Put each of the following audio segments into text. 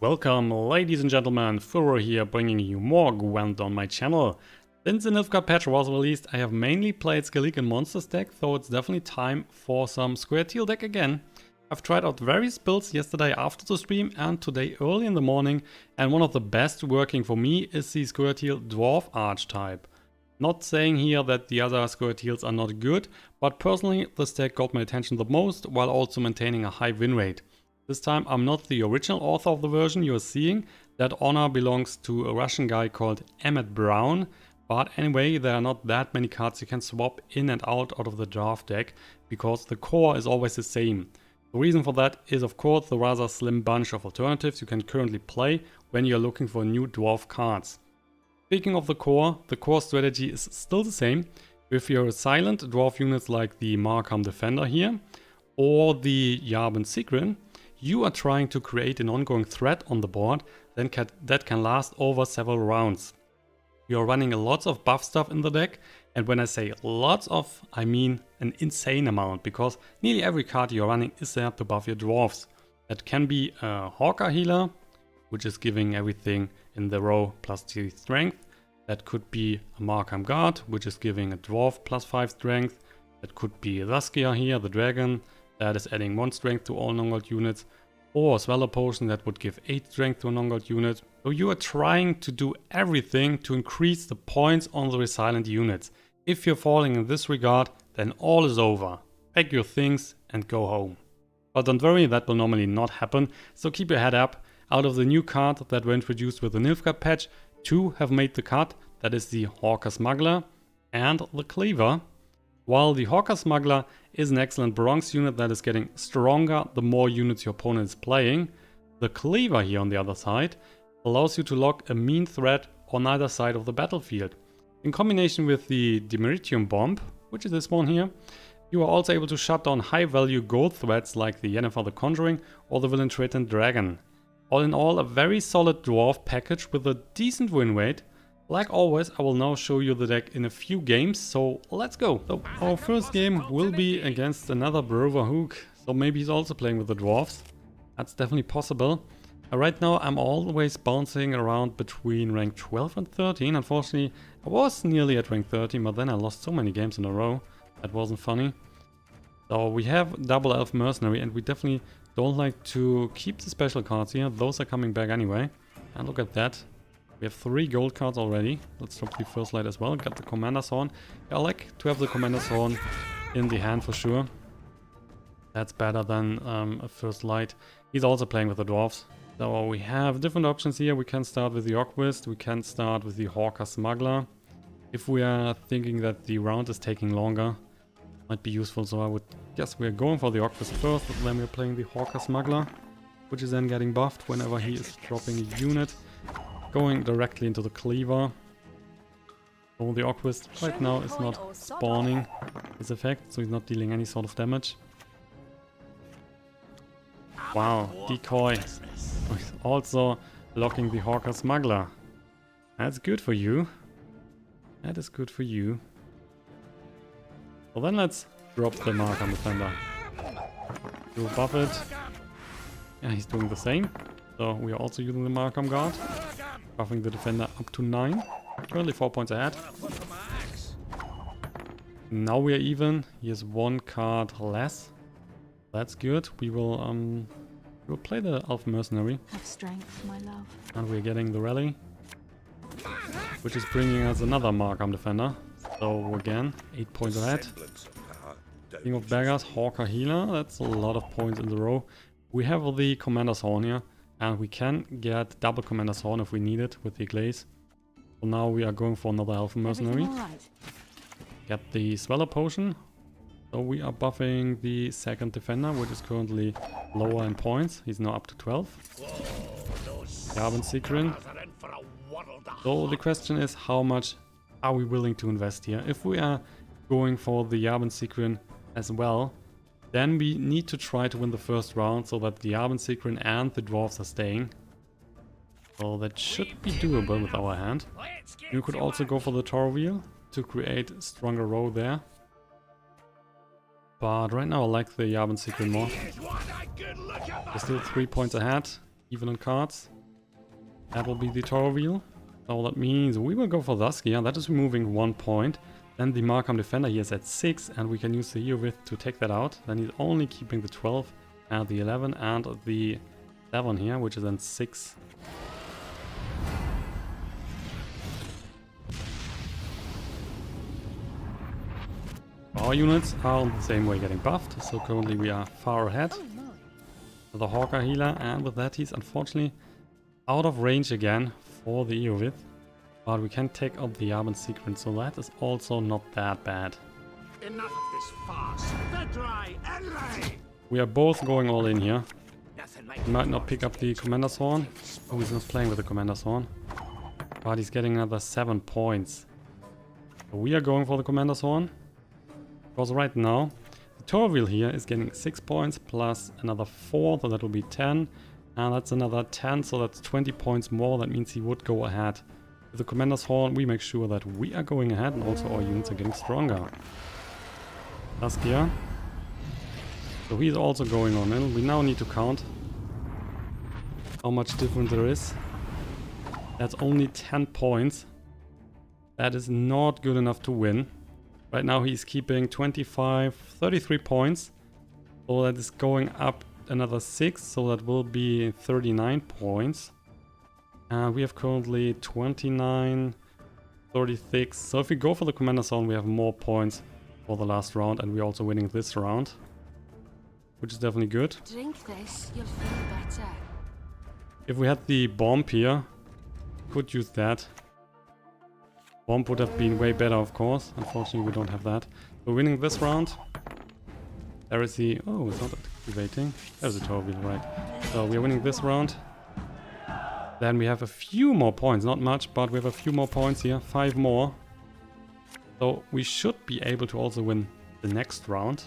Welcome, ladies and gentlemen, Furo here, bringing you more Gwent on my channel. Since the NILFGAARD patch was released, I have mainly played Skeleek and Monsters deck, so it's definitely time for some SCOIA'TAEL deck again. I've tried out various builds yesterday after the stream and today early in the morning, and one of the best working for me is the SCOIA'TAEL Dwarf archetype. Not saying here that the other SCOIA'TAELs are not good, but personally this deck got my attention the most, while also maintaining a high win rate. This time I'm not the original author of the version you are seeing. That honor belongs to a Russian guy called Emmett Brown. But anyway, there are not that many cards you can swap in and out of the draft deck, because the core is always the same. The reason for that is of course the rather slim bunch of alternatives you can currently play when you are looking for new dwarf cards. Speaking of the core strategy is still the same. With your silent dwarf units like the Mahakam Defender here, or the Elven Mercenary, you are trying to create an ongoing threat on the board that can last over several rounds. You are running lots of buff stuff in the deck, and when I say lots of, I mean an insane amount, because nearly every card you're running is there to buff your dwarves. That can be a Hawker healer, which is giving everything in the row plus 3 strength. That could be a Mahakam Guard, which is giving a dwarf plus 5 strength. That could be a Zaskia here, the dragon, that is adding 1 strength to all non-gold units, or a Sweller Potion that would give 8 strength to a non-gold unit. So you are trying to do everything to increase the points on the resilient units. If you're falling in this regard, then all is over. Pack your things and go home. But don't worry, that will normally not happen, so keep your head up. Out of the new card that were introduced with the NILFGAARD patch, 2 have made the cut, that is the Hawker Smuggler and the Cleaver. While the Hawker Smuggler is an excellent bronze unit that is getting stronger the more units your opponent is playing, the Cleaver here on the other side allows you to lock a mean threat on either side of the battlefield. In combination with the Dimeritium Bomb, which is this one here, you are also able to shut down high value gold threats like the Yennefer the Conjuring or the Villain Triton Dragon. All in all, a very solid dwarf package with a decent win rate. Like always, I will now show you the deck in a few games, so let's go. So our first game will be against another BROUVER HOOG, so maybe he's also playing with the dwarves. That's definitely possible. Right now I'm always bouncing around between rank 12 and 13. Unfortunately, I was nearly at rank 13, but then I lost so many games in a row. That wasn't funny. So we have double Elven Mercenary, and we definitely don't like to keep the special cards here. Those are coming back anyway. And look at that. We have 3 gold cards already. Let's drop the first light as well. Got the Commander's Horn. I like to have the Commander's Horn in the hand for sure. That's better than a first light. He's also playing with the dwarves. So we have different options here. We can start with the Ogwist. We can start with the Hawker Smuggler. If we are thinking that the round is taking longer, might be useful. So I would guess we're going for the Ogwist first. Then we're playing the Hawker Smuggler, which is then getting buffed whenever he is dropping a unit. Going directly into the Cleaver. So the Ogwist right now is not spawning his effect, so he's not dealing any sort of damage. Wow, decoy. He's also blocking the Hawker Smuggler. That's good for you. That is good for you. So then let's drop the Mahakam Defender. We'll buff it. Yeah, he's doing the same. So we are also using the Mahakam Guard. Buffing the Defender up to 9. Currently 4 points ahead. Now we are even. He has 1 card less. That's good. We'll play the Elven Mercenary. Have strength, my love. And we're getting the rally, which is bringing us another Mahakam Defender. So again, 8 points ahead. King of Beggars, Hawker Healer. That's a lot of points in the row. We have the Commander's Horn here. And we can get double Commander's Horn if we need it with the Glaze. So now we are going for another Elven Mercenary. Right. Get the Sweller Potion. So we are buffing the second Defender, which is currently lower in points. He's now up to 12. Elven Mercenary. So the question is, how much are we willing to invest here? If we are going for the Elven Mercenary as well, then we need to try to win the first round so that the Elven Mercenary and the dwarves are staying. So that should be doable with our hand. You could also go for the Toro Wheel to create a stronger row there. But right now I like the Elven Mercenary more. We're still 3 points ahead. even on cards. That will be the Toro Wheel. So that means we will go for Zaskia. That is removing 1 point. Then the Mahakam Defender, he is at 6, and we can use the Eowith to take that out. Then he's only keeping the 12 and the 11 and the 7 here, which is then 6. Our units are the same way getting buffed, so currently we are far ahead. The Hawker healer, and with that he's unfortunately out of range again for the Eowith. But we can take out the Arban Secret, so that is also not that bad. Enough of this farce. The dry Enlay. We are both going all in here. He might not pick up the Commander's Horn. Oh, he's not playing with the Commander's Horn. But he's getting another 7 points. So we are going for the Commander's Horn. Because right now, the Toro Wheel here is getting 6 points plus another 4, so that will be 10. And that's another 10, so that's 20 points more. That means he would go ahead. With the Commander's Horn, we make sure that we are going ahead and also our units are getting stronger. Zaskia. So he's also going on in. We now need to count how much difference there is. That's only 10 points. That is not good enough to win. Right now he's keeping 33 points. So that is going up another 6. So that will be 39 points. And we have currently 29, 36. So if we go for the Commander Zone, we have more points for the last round. And we're also winning this round, which is definitely good. Drink this, you'll feel better. If we had the bomb here, could use that. Bomb would have been way better, of course. Unfortunately, we don't have that. We're winning this round. There is the... Oh, it's not activating. There's a Toro Wheel, right. So we're winning this round. Then we have a few more points. Not much, but we have a few more points here. 5 more. So we should be able to also win the next round.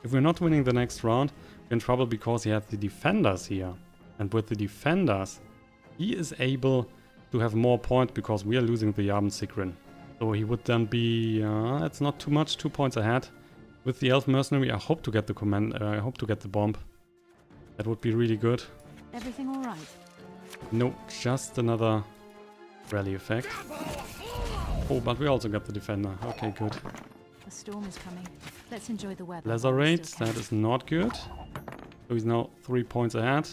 If we're not winning the next round, we're in trouble because he has the Defenders here. And with the Defenders, he is able to have more points because we are losing the Arban Secret. So he would then be, it's not too much, 2 points ahead. With the Elven Mercenary, I hope to get the I hope to get the bomb. That would be really good. Everything all right? No, just another rally effect. Oh, but we also got the Defender. Okay, good. A storm is coming. Let's enjoy the weather. Laser rate, that is not good. So he's now 3 points ahead.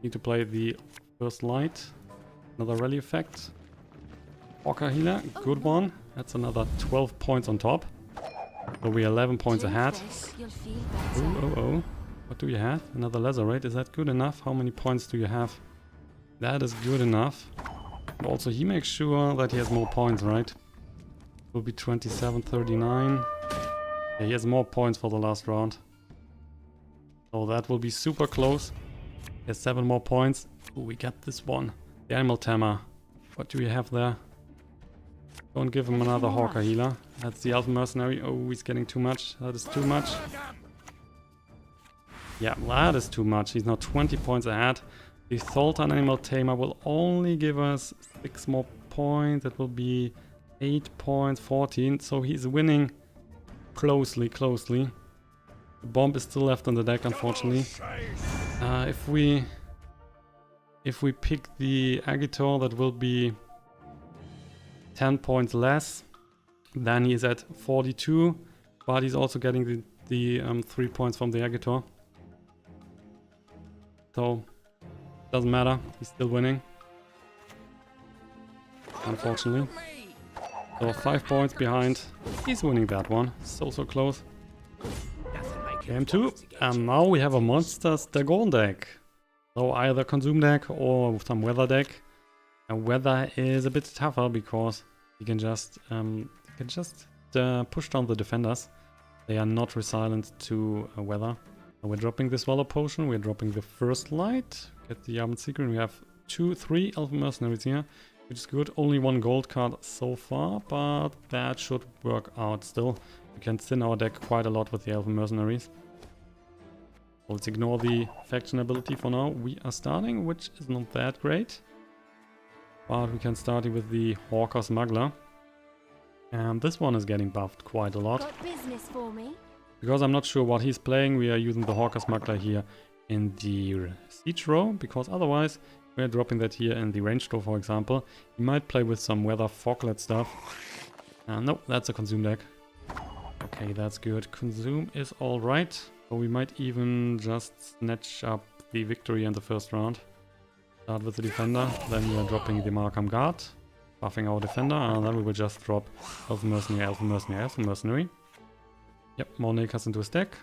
Need to play the first light. Another rally effect. Hawker healer, good one. That's another 12 points on top. So we're 11 points ahead. Oh. What do you have? Another laser rate. Is that good enough? How many points do you have? That is good enough. And also he makes sure that he has more points, right? Will be 27, 39. Yeah, he has more points for the last round. So that will be super close. He has 7 more points. Oh, we got this one. The Animal Tamer. What do we have there? Don't give him another Hawker healer. That's the Elven Mercenary. Oh, he's getting too much. That is too much. Yeah, that is too much. He's now 20 points ahead. The Sultan Animal Tamer will only give us 6 more points. That will be 8 points, 14. So he's winning closely. The bomb is still left on the deck, unfortunately. If we pick the Agitor, that will be 10 points less. Then he's at 42, but he's also getting the 3 points from the Agitor. So, doesn't matter, he's still winning. Unfortunately. So 5 points behind. He's winning that one. So close. Game 2. And now we have a Monsters Dragon deck. So either Consume deck or some Weather deck. And Weather is a bit tougher because you can just push down the Defenders. They are not resilient to Weather. And we're dropping this Valor Potion. We're dropping the first light. Get the Arban Secret. We have 3 Elven Mercenaries here, which is good. Only 1 gold card so far, but that should work out still. We can thin our deck quite a lot with the Elven Mercenaries. Let's ignore the faction ability for now. We are starting, which is not that great. But we can start with the Hawker Smuggler. And this one is getting buffed quite a lot. Got business for me? Because I'm not sure what he's playing, we are using the Hawker Smuggler here in the siege row, because otherwise we're dropping that here in the range row, for example. You might play with some weather foglet stuff. Nope, that's a consume deck. Okay, that's good. Consume is alright. So we might even just snatch up the victory in the first round. Start with the defender, then we are dropping the Mahakam Guard, buffing our defender, and then we will just drop Elven Mercenary, Elven Mercenary, Elven Mercenary. Yep, more Nakers into his deck.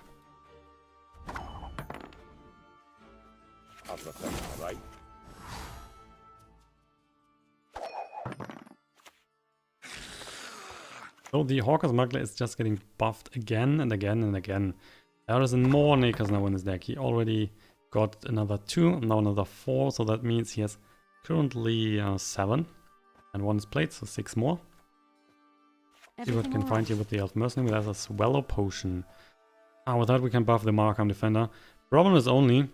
Right. So the Hawker Smuggler is just getting buffed again and again and again. There is more Nakers now in his deck. He already got another 2, now another 4, so that means he has currently 7. And 1 is played, so 6 more. See what we can find here with the Elven Mercenary. There's a Swallow Potion. With that we can buff the Mahakam Defender. Problem is only,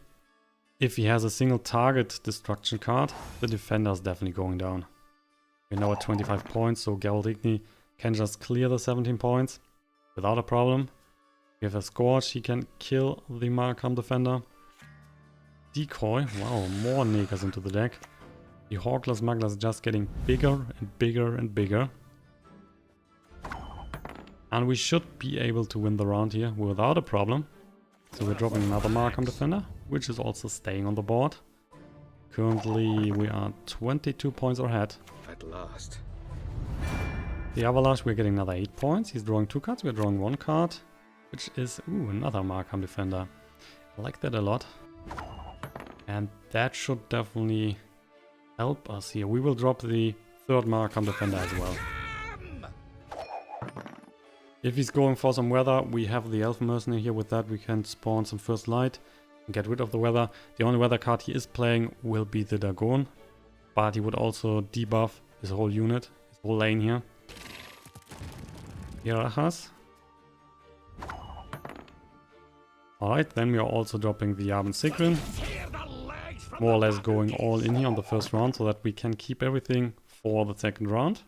if he has a single target destruction card, the Defender is definitely going down. We're now at 25 points, so Gerald can just clear the 17 points without a problem. We have a Scorch, he can kill the Mahakam Defender. Decoy, wow, more Nakers into the deck. The Hawker Smuggler is just getting bigger and bigger and bigger. And we should be able to win the round here without a problem. So we're dropping another Mahakam Defender, which is also staying on the board. Currently we are 22 points ahead. At last. The Avalanche, we're getting another 8 points. He's drawing 2 cards, we're drawing 1 card. Which is, another Mahakam Defender. I like that a lot. And that should definitely help us here. We will drop the 3rd Mahakam Defender as well. If he's going for some weather, we have the Elven Mercenary here. With that we can spawn some First Light and get rid of the weather. The only weather card he is playing will be the Dagon. But he would also debuff his whole unit, his whole lane here. Irachas. Alright, then we are also dropping the Yaben Sigrin. More or less going all in here on the first round so that we can keep everything for the second round.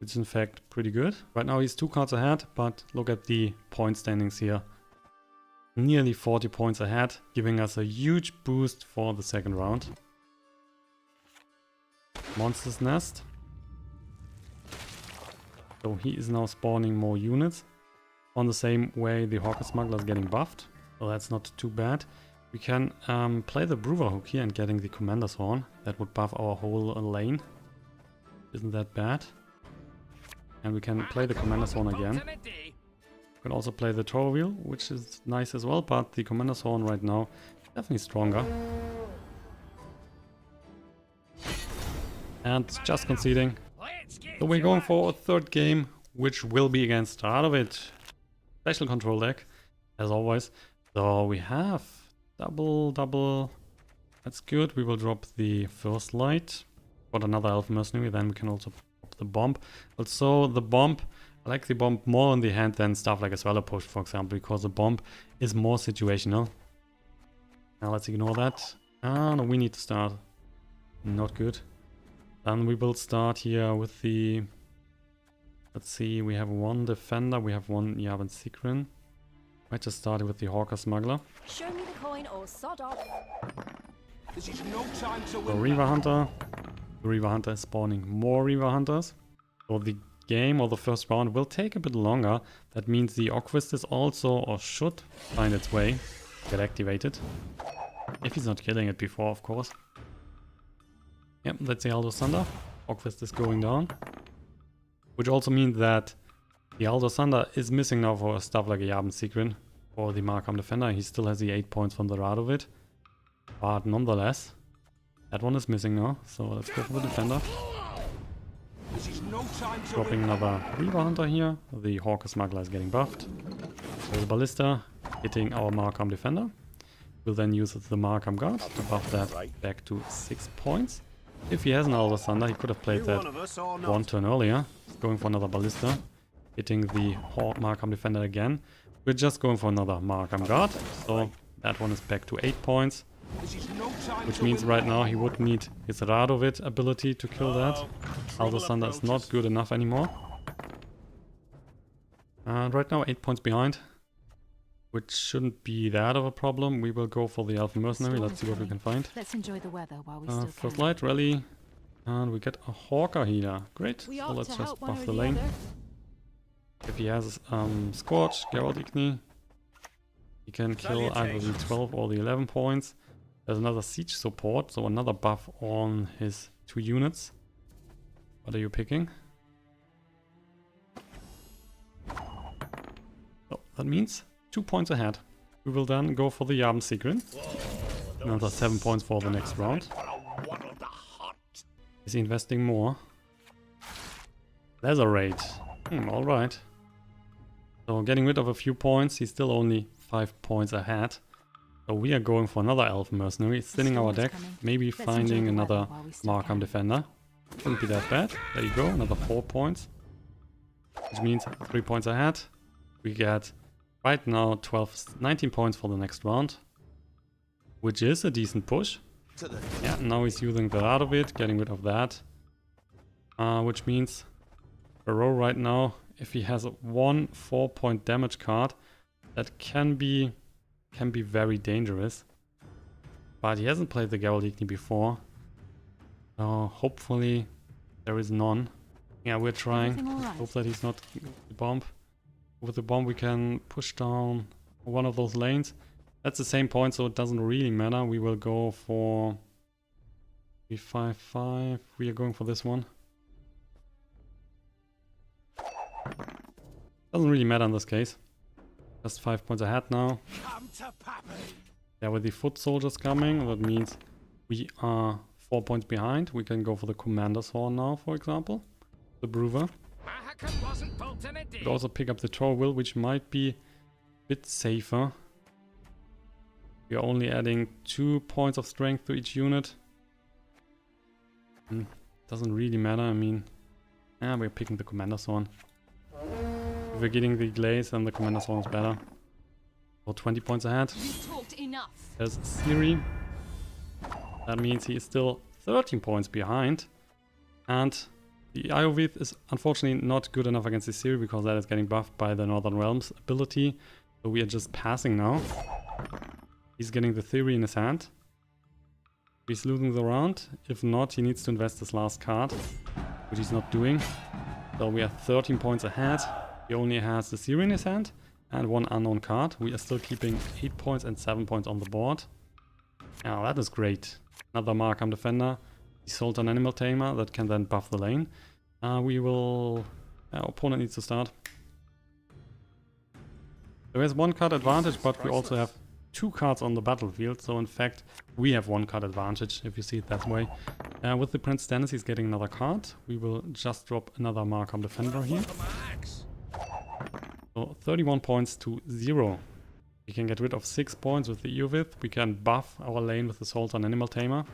It's in fact pretty good. Right now he's 2 cards ahead, but look at the point standings here. Nearly 40 points ahead, giving us a huge boost for the second round. Monster's Nest. So he is now spawning more units. On the same way the Hawker Smuggler is getting buffed, so that's not too bad. We can play the BROUVER HOOG here and getting the Commander's Horn. That would buff our whole lane. Isn't that bad? And we can play the Commander's Horn again. We can also play the Tower Wheel, which is nice as well, but the Commander's Horn right now is definitely stronger. And just conceding. So we're going for a 3rd game, which will be against Radovid. Special control deck, as always. So we have double. That's good. We will drop the First Light. Got another Elven Mercenary, then we can also drop the Bomb. Also the Bomb, I like the Bomb more in the hand than stuff like a Swallow Potion, for example, because the Bomb is more situational. Now let's ignore that. No, we need to start. Not good. Then we will start here with the... Let's see, we have 1 Defender, we have 1 Yaben Sigrin. Might just start with the Hawker Smuggler. Show me the coin or sod off. This is no time to So win. Reaver Hunter. The Reaver Hunter is spawning more Reaver Hunters. So the game or the first round will take a bit longer. That means the Oquist is also, or should, find its way, get activated. If he's not killing it before, of course. Yep, that's the Aldo Thunder. Oquist is going down. Which also means that the Aldo Thunder is missing now for stuff like a Yaben Sigrin or the Mahakam Defender. He still has the 8 points from the Radovid. But nonetheless, that one is missing now. So let's go for the Defender. This is no time to Dropping win. another Reaver Hunter here. The Hawker Smuggler is getting buffed. So the Ballista hitting our Mahakam Defender. We'll then use the Mahakam Guard to buff that back to 6 points. If he has an Aldo Thunder, he could have played that one turn earlier. He's going for another Ballista, hitting the Mahakam Defender again. We're just going for another Mahakam Guard, so that one is back to 8 points. This is no time Which to means win. right now he would need his Radovid ability to kill that. Aldo Thunder is not good enough anymore. And right now 8 points behind. which shouldn't be that of a problem. We will go for the Elven Mercenary. Storm Let's is see what we coming. can find. Let's enjoy the weather while we still First can. light, rally, and we get a Hawker healer. Great. We So ought let's to just help one buff or the the lane. other. If he has Scorch, Geralt Igni, he can kill either the 12 or the 11 points. There's another siege support, so another buff on his 2 units. What are you picking? So that means 2 points ahead. We will then go for the Secret. Another 7 points for the next round. Is he investing more? Leather raid. Alright. So getting rid of a few points, he's still only 5 points ahead. So we are going for another Elven Mercenary, thinning our deck, maybe finding another Mahakam Defender. Shouldn't be that bad. There you go, another 4 points. Which means 3 points ahead. We get right now 19 points for the next round. Which is a decent push. Yeah, now he's using the out of it, getting rid of that. Which means Furo right now, if he has one 4-point damage card, that can be very dangerous. But he hasn't played the Geralt Igni before. So hopefully there is none. Yeah, we're trying. Right. Hope that he's not the bomb. With the bomb we can push down one of those lanes. That's the same point, so it doesn't really matter. We will go for 3-5-5. We are going for this one. Doesn't really matter in this case. Just 5 points ahead now. Yeah, with the foot soldiers coming, that means we are 4 points behind. We can go for the Commander's Horn now, for example. The Breuver. Could also pick up the Torwil, which might be a bit safer. We are only adding 2 points of strength to each unit. Doesn't really matter, I mean... Yeah, we're picking the Commander's Horn. If we're getting the Glaze, then the Commander's Horn is better. So 20 points ahead. There's Ciri. That means he is still 13 points behind. And the Iovith is unfortunately not good enough against the Ciri because that is getting buffed by the Northern Realms ability. So we are just passing now. He's getting the theory in his hand. He's losing the round. If not, he needs to invest his last card, which he's not doing. So we are 13 points ahead. He only has the Ciri in his hand and one unknown card. We are still keeping 8 points and 7 points on the board. Now that is great. Another Mahakam Defender. The Sultan Animal Tamer that can then buff the lane. We will... Our opponent needs to start. There is 1 card advantage, but we also have 2 cards on the battlefield, so in fact we have 1 card advantage, if you see it that way. With the Prince Stannis, he's getting another card. We will just drop another Mahakam Defender here. So 31 points to 0. We can get rid of 6 points with the Iovith. We can buff our lane with the Sultan Animal Tamer.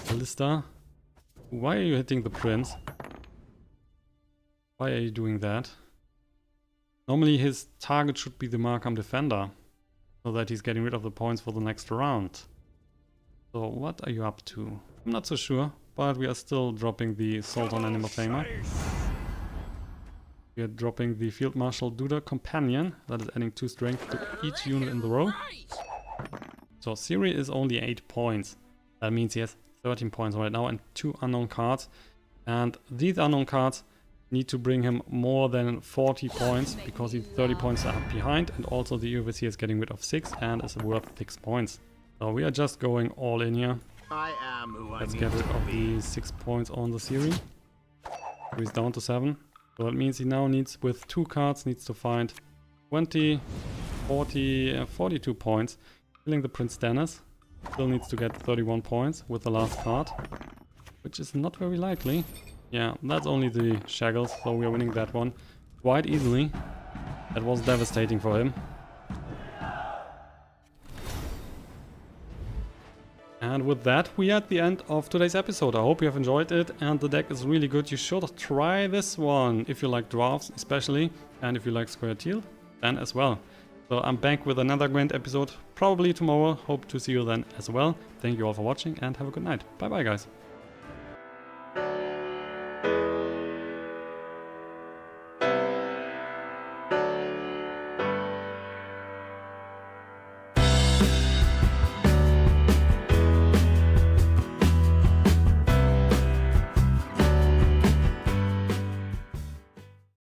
Ballista. Why are you hitting the Prince? Why are you doing that? Normally his target should be the Mahakam Defender, so that he's getting rid of the points for the next round. So what are you up to? I'm not so sure, but we are still dropping the Sultan Animal Tamer. We are dropping the Field Marshal Duda Companion, that is adding 2 strength to each unit in the row. So Ciri is only 8 points. That means he has 13 points right now and 2 unknown cards. And these unknown cards need to bring him more than 40 points because he's 30 points behind, and also the UVC is getting rid of 6 and is worth 6 points. So we are just going all in here. Let's get rid of the 6 points on the Ciri. So he's down to 7. So that means he now needs, with 2 cards, needs to find 20, 40, 42 points. Killing the Prince Stannis. Still needs to get 31 points with the last card, which is not very likely. Yeah, that's only the Shaggles, so we are winning that one quite easily. That was devastating for him. And with that, we are at the end of today's episode. I hope you have enjoyed it, and the deck is really good. You should try this one if you like dwarves especially, and if you like SCOIA'TAEL, then as well. So I'm back with another Gwent episode, probably tomorrow. Hope to see you then as well. Thank you all for watching, and have a good night. Bye bye, guys.